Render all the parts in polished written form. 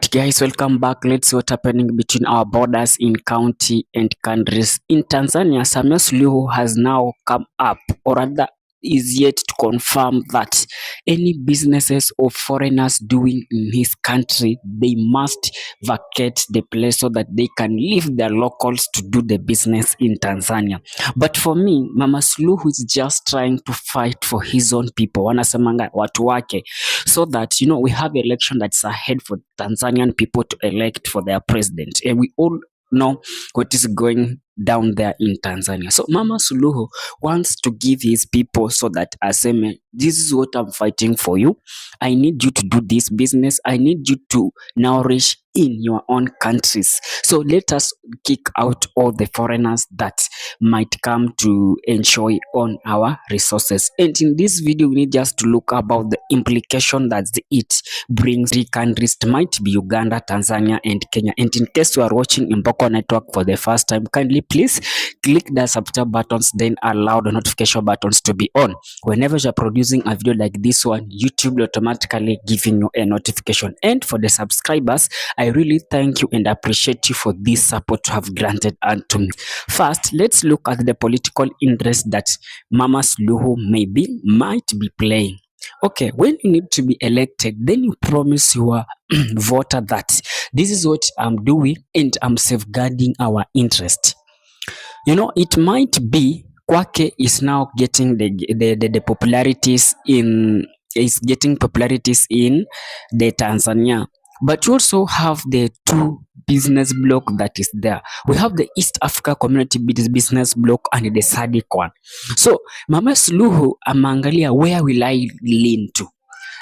Alright guys, welcome back. Let's see what's happening between our borders in county and countries. In Tanzania, Samia Suluhu has now come up, or rather is yet to confirm that any businesses or foreigners doing in his country, they must vacate the place so that they can leave their locals to do the business in Tanzania. But for me, Mama Suluhu is just trying to fight for his own people. Wanasemanga watu wake, so that we have election that's ahead for Tanzanian people to elect for their president, and we all know what is going down there in Tanzania. So Mama Suluhu wants to give his people so that aseme, this is what I'm fighting for you. I need you to do this business. I need you to nourish in your own countries. So let us kick out all the foreigners that might come to enjoy on our resources. And in this video, we need just to look about the implication that it brings. Three countries, it might be Uganda, Tanzania, and Kenya. And in case you are watching Mboko Network for the first time, kindly please click the subscribe buttons, then allow the notification buttons to be on. Whenever you're producing a video like this one, YouTube will automatically giving you a notification. And for the subscribers, I really thank you and appreciate you for this support you have granted unto me. First, let's look at the political interest that Mama Suluhu might be playing. Okay, when you need to be elected, then you promise your voter that this is what I'm doing and I'm safeguarding our interest. It might be Kwake is now getting the popularities in the Tanzania, but you also have the two business block that is there. We have the East Africa Community Business Block and the SADC one. So Mama Suluhu amangalia, where will I lean to?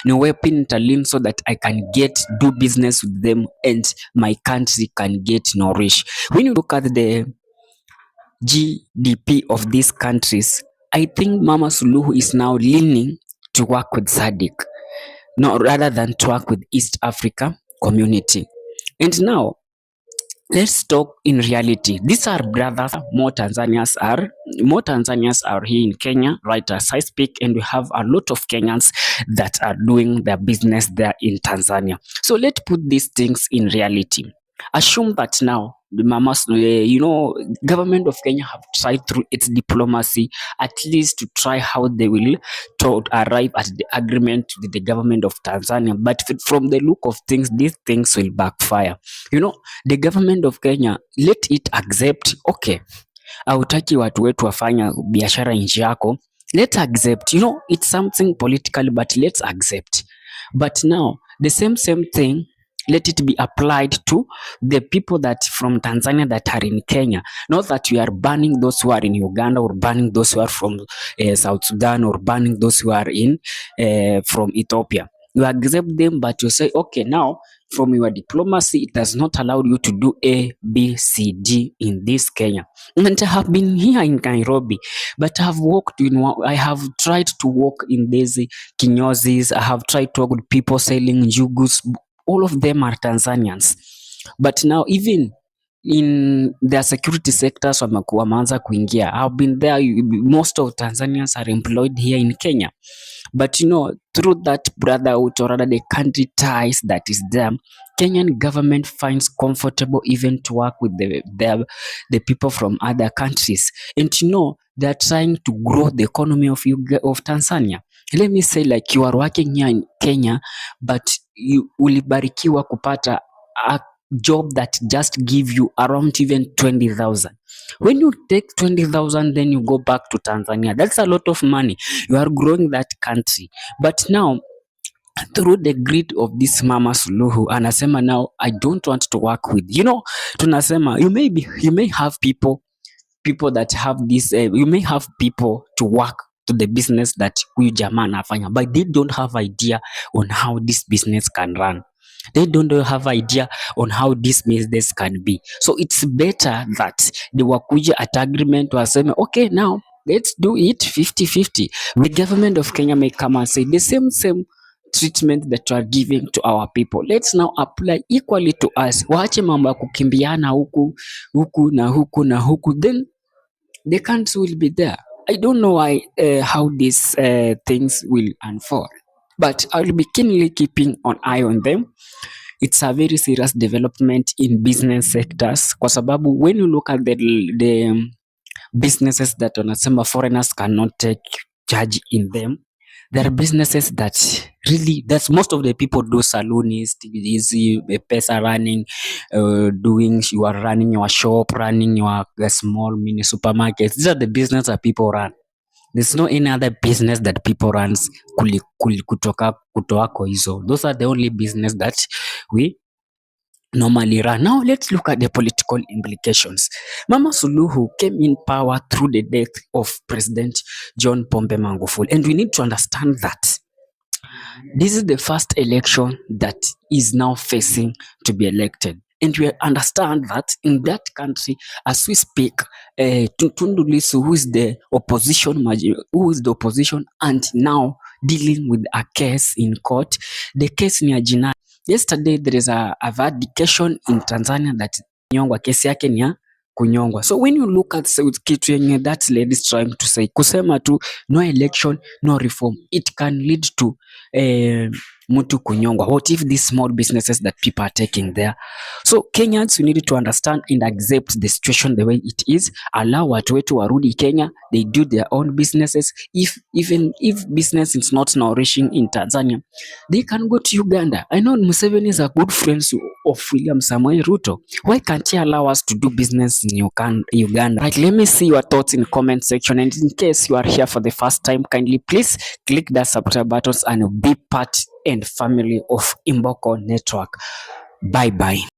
Where lean so that I can do business with them and my country can get nourished. When you look at the GDP of these countries, I think Mama Suluhu is now leaning to work with SADC, no, rather than to work with East Africa Community. And now, let's talk in reality. These are brothers. More Tanzanians are here in Kenya, right as I speak, and we have a lot of Kenyans that are doing their business there in Tanzania. So let's put these things in reality. Assume that now the mamas, government of Kenya have tried through its diplomacy, at least to try how they will arrive at the agreement with the government of Tanzania. But from the look of things, these things will backfire. The government of Kenya, let it accept, okay, hautaki watu wetu wafanya biashara nchi yako, let's accept. It's something politically, but let's accept. But now the same thing, let it be applied to the people that from Tanzania that are in Kenya. Not that we are banning those who are in Uganda, or banning those who are from South Sudan, or banning those who are in from Ethiopia. You accept them, but you say, okay, now from your diplomacy, it does not allow you to do A, B, C, D in this Kenya. And I have been here in Nairobi, but I have tried to walk in these kinyozis. I have tried to work with people selling njugus. All of them are Tanzanians. But now even in their security sectors wameanza kuingia. I've been there. Most of Tanzanians are employed here in Kenya. But through that brotherhood, or rather the country ties that is there, Kenyan government finds comfortable even to work with the people from other countries. And they're trying to grow the economy of Tanzania. Let me say, like, you are working here in Kenya, but you ulibarikiwa kupata a job that just give you around even 20,000. When you take 20,000, then you go back to Tanzania. That's a lot of money. You are growing that country. But now, through the greed of this Mama Suluhu, anasema now, I don't want to work with. Tunasema, you may have people that have this, you may have people to work to the business that huyu jamaa anafanya, but they don't have idea on how this business can run. They don't have idea on how this business can be. So it's better that they wakuje at agreement waseme, okay, now let's do it 50-50. The government of Kenya may come and say the same treatment that you are giving to our people, let's now apply equally to us. Waache mambo ya kukimbiana huku na huku, then the country will be there. I don't know how these things will unfold, but I'll be keenly keeping an eye on them. it's a very serious development in business sectors, kwa sababu when you look at the businesses that wanasema foreigners cannot take charge in them, there are businesses that really, that's most of the people do. Saloonist, easy, MPESA running, you are running your shop, running your small mini supermarkets. These are the business that people run. There's no any other business that people runs kutoako hizo. Those are the only business that we normally run. Now let's look at the political implications. Mama Suluhu came in power through the death of President John Pombe Magufuli, and we need to understand that this is the first election that is now facing to be elected. And we understand that in that country, as we speak, Tundu Lissu, who is the opposition and now dealing with a case in court, the case ni ya jinai. Yesterday there is a vindication in Tanzania that kunyongwa, kesi yake ni ya kunyongwa. So when you look at kitu yenye that lady is trying to say, kusema tu no election, no reform, it can lead to mtu kunyongwa. What if these small businesses that people are taking there? So Kenyans, you need to understand and accept the situation the way it is. Allow watu wetu warudi Kenya, they do their own businesses. Even if business is not nourishing in Tanzania, they can go to Uganda. I know Museveni is a good friend of William Samoei Ruto. Why can't he allow us to do business in Uganda? Right, let me see your thoughts in the comment section. And in case you are here for the first time, kindly please click that subscribe buttons and be part and family of Imboko Network. Bye bye.